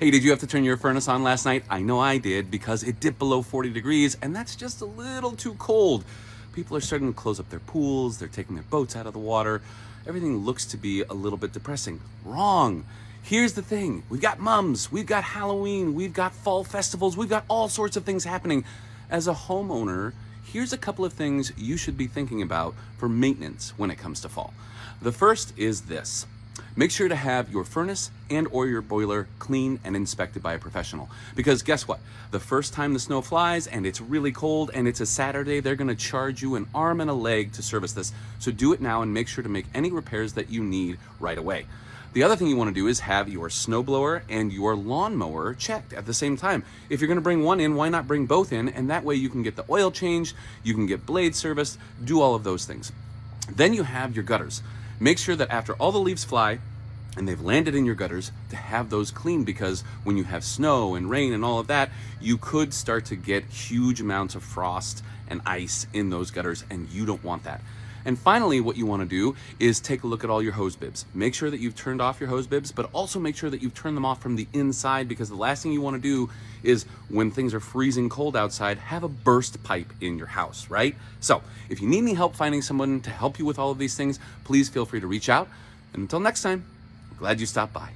Hey, did you have to turn your furnace on last night? I know I did, because it dipped below 40 degrees, and that's just a little too cold. People are starting to close up their pools, they're taking their boats out of the water. Everything looks to be a little bit depressing. Wrong. Here's the thing. We've got mums, we've got Halloween, we've got fall festivals, we've got all sorts of things happening. As a homeowner, here's a couple of things you should be thinking about for maintenance when it comes to fall. The first is this. Make sure to have your furnace and or your boiler clean and inspected by a professional. Because guess what? The first time the snow flies and it's really cold and it's a Saturday, they're gonna charge you an arm and a leg to service this. So do it now and make sure to make any repairs that you need right away. The other thing you want to do is have your snowblower and your lawnmower checked at the same time. If you're going to bring one in, why not bring both in? And that way you can get the oil changed, you can get blade serviced, do all of those things. Then you have your gutters. Make sure that after all the leaves fly and they've landed in your gutters, to have those cleaned, because when you have snow and rain and all of that, you could start to get huge amounts of frost and ice in those gutters, and you don't want that. And finally, what you want to do is take a look at all your hose bibs. Make sure that you've turned off your hose bibs, but also make sure that you've turned them off from the inside, because the last thing you want to do is, when things are freezing cold outside, have a burst pipe in your house, right? So if you need any help finding someone to help you with all of these things, please feel free to reach out. And until next time, I'm glad you stopped by.